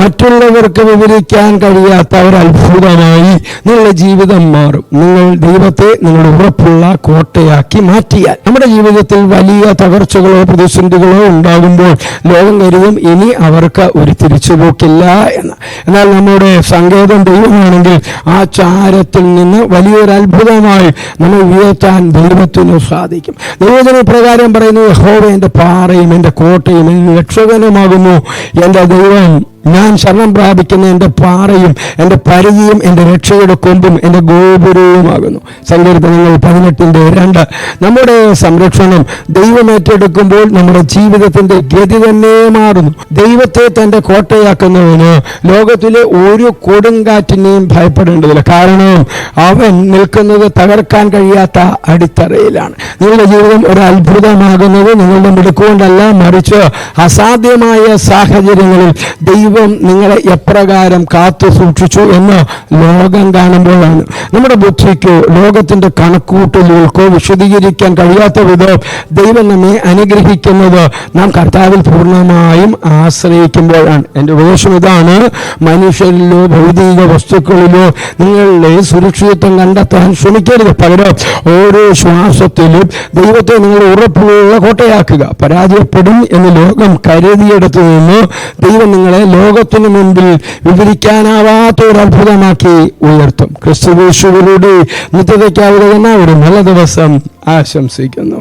മറ്റുള്ളവർക്ക് വിവരിക്കാൻ കഴിയാത്ത ഒരു അത്ഭുതമായി നിങ്ങളുടെ ജീവിതം മാറും. നിങ്ങൾ ദൈവത്തെ നിങ്ങളുടെ ഉറപ്പുള്ള കോട്ടയാക്കി മാറ്റിയാൽ. നമ്മുടെ ജീവിതത്തിൽ വലിയ തകർച്ചകളോ പ്രതിസന്ധികളോ ഉണ്ടാകുമ്പോൾ ലോകം കരുതും ഇനി അവർക്ക് ഒരു തിരിച്ചുപോക്കില്ല എന്ന്. എന്നാൽ നമ്മുടെ സങ്കേതം ദൈവമാണെങ്കിൽ ആ ചാരത്തിൽ നിന്ന് വലിയൊരു അത്ഭുതമായി നമ്മൾ ഉയർത്താൻ ദൈവത്തിന് സാധിക്കും. ദൈവത്തിന് പ്രകാരം പറയുന്നു, യഹോവ എൻ്റെ പാറയും എൻ്റെ കോട്ടയും എൻ്റെ രക്ഷകനുമാകുന്നു. എൻ്റെ ദൈവം, ഞാൻ ശരണം പ്രാപിക്കുന്ന എൻ്റെ പാറയും എൻ്റെ പരിചയും എൻ്റെ രക്ഷയുടെ കൊമ്പും എൻ്റെ ഗോപുരവുമാകുന്നു. സങ്കീർത്തനങ്ങൾ 18:2. നമ്മുടെ സംരക്ഷണം ദൈവം ഏറ്റെടുക്കുമ്പോൾ നമ്മുടെ ജീവിതത്തിൻ്റെ ഗതി തന്നെ മാറുന്നു. ദൈവത്തെ തൻ്റെ കോട്ടയാക്കുന്നവന് ലോകത്തിലെ ഒരു കൊടുങ്കാറ്റിനെയും ഭയപ്പെടേണ്ടതില്ല. കാരണം അവൻ നിൽക്കുന്നത് തകർക്കാൻ കഴിയാത്ത അടിത്തറയിലാണ്. നിങ്ങളുടെ ജീവിതം ഒരു അത്ഭുതമാകുന്നത് നിങ്ങളുടെ മിടുക്കുകൊണ്ടല്ല, മറിച്ച് അസാധ്യമായ സാഹചര്യങ്ങളിൽ ദൈവം നിങ്ങളെ എപ്രകാരം കാത്തു സൂക്ഷിച്ചു എന്ന് ലോകം കാണുമ്പോഴാണ്. നമ്മുടെ ബുദ്ധിക്കോ ലോകത്തിന്റെ കണക്കൂട്ടലുകൾക്കോ വിശദീകരിക്കാൻ കഴിയാത്ത വിധം ദൈവം നമ്മെ അനുഗ്രഹിക്കുന്നത് നാം കർത്താവിൽ പൂർണ്ണമായും ആശ്രയിക്കുമ്പോഴാണ്. എൻ്റെ ഉപദേശം ഇതാണ്: മനുഷ്യരിലോ ഭൗതിക വസ്തുക്കളിലോ നിങ്ങളുടെ സുരക്ഷിതത്വം കണ്ടെത്താൻ ശ്രമിക്കരുത്. പകരം ഓരോ ശ്വാസത്തിലും ദൈവത്തെ നിങ്ങൾ ഉറപ്പുള്ള കോട്ടയാക്കുക. പരാജയപ്പെടും എന്ന് ലോകം കരുതിയെടുത്തു നിന്ന് ദൈവം നിങ്ങളെ ലോകത്തിനു മുൻപിൽ വിവരിക്കാനാവാത്ത ഒരു അത്ഭുതമാക്കി ഉയർത്തും. ക്രിസ്തുയേശുവിലൂടെ നിത്യതയ്ക്കാവുന്ന ഒരു നല്ല ദിവസം ആശംസിക്കുന്നു.